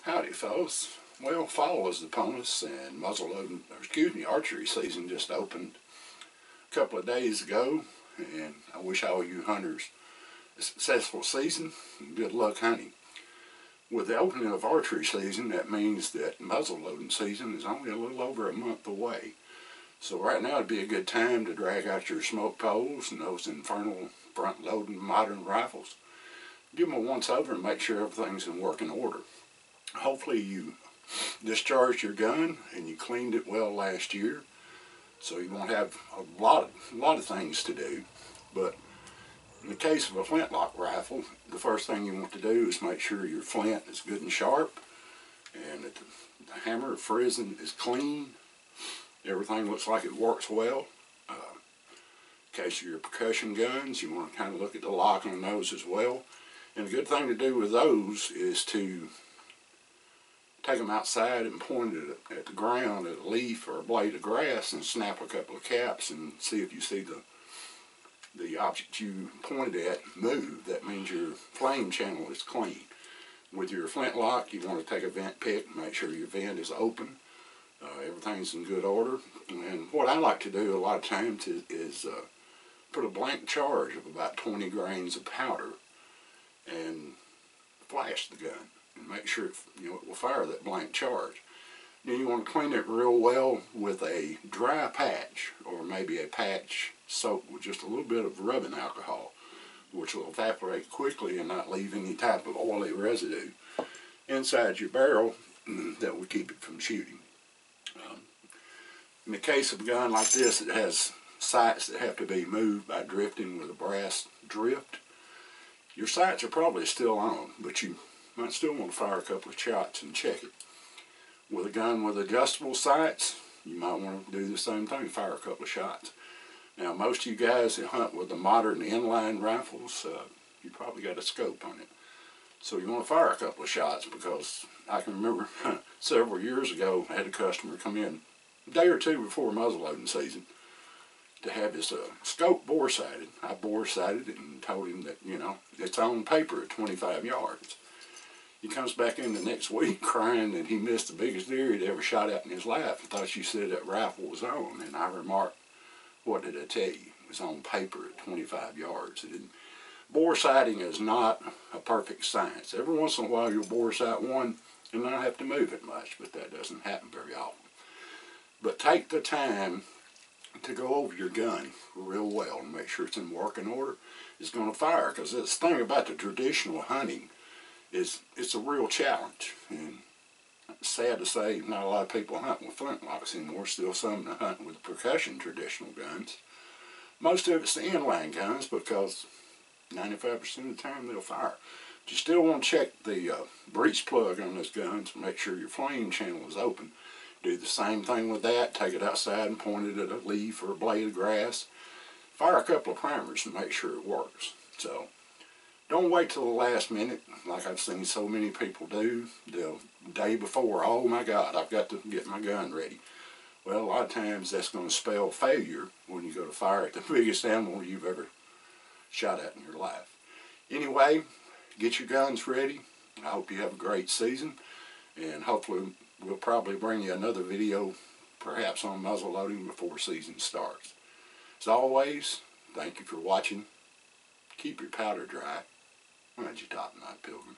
Howdy, fellas. Well, fall is upon us, and archery season just opened a couple of days ago, and I wish all you hunters a successful season and good luck hunting. With the opening of archery season, that means that muzzleloading season is only a little over a month away. So right now would be a good time to drag out your smoke poles and those infernal front-loading modern rifles. Give them a once-over and make sure everything's in working order. Hopefully you discharged your gun and you cleaned it well last year, so you won't have a lot of things to do. But in the case of a flintlock rifle, the first thing you want to do is make sure your flint is good and sharp, and that the hammer or frizzen is clean. Everything looks like it works well. In case of your percussion guns, you want to kind of look at the lock on those as well. And a good thing to do with those is to take them outside and point it at the ground, at a leaf or a blade of grass, and snap a couple of caps and see if you see the object you pointed at move. That means your flame channel is clean. With your flintlock, you want to take a vent pick and make sure your vent is open. Everything's in good order. And what I like to do a lot of times is put a blank charge of about 20 grains of powder and flash the gun and make sure it will fire that blank charge. Then you want to clean it real well with a dry patch, or maybe a patch soaked with just a little bit of rubbing alcohol, which will evaporate quickly and not leave any type of oily residue inside your barrel that will keep it from shooting. In the case of a gun like this, it has sights that have to be moved by drifting with a brass drift. Your sights are probably still on, but you might still want to fire a couple of shots and check it. With a gun with adjustable sights, you might want to do the same thing, fire a couple of shots. Now, most of you guys that hunt with the modern inline rifles, you probably got a scope on it. So you want to fire a couple of shots, because I can remember several years ago, I had a customer come in a day or two before muzzleloading season to have his scope bore sighted. I bore sighted it and told him that, it's on paper at 25 yards. He comes back in the next week crying that he missed the biggest deer he'd ever shot at in his life. I thought you said that rifle was on. And I remarked, what did I tell you? It was on paper at 25 yards. Bore sighting is not a perfect science. Every once in a while you'll bore sight one and not have to move it much, but that doesn't happen very often. But take the time to go over your gun real well and make sure it's in working order. It's going to fire, because this thing about the traditional hunting is it's a real challenge. And it's sad to say, not a lot of people hunt with flintlocks anymore. Still some that hunt with percussion traditional guns. Most of it's the inline guns, because 95% of the time they'll fire. But you still want to check the breech plug on those guns and make sure your flame channel is open. Do the same thing with that. Take it outside and point it at a leaf or a blade of grass. Fire a couple of primers and make sure it works. So don't wait till the last minute, like I've seen so many people do. The day before, oh my God, I've got to get my gun ready. Well, a lot of times that's going to spell failure when you go to fire at the biggest animal you've ever shot at in your life. Anyway, get your guns ready. I hope you have a great season, and hopefully we'll probably bring you another video, perhaps on muzzleloading, before season starts. As always, thank you for watching. Keep your powder dry. Hunt your top knot, Pilgrim.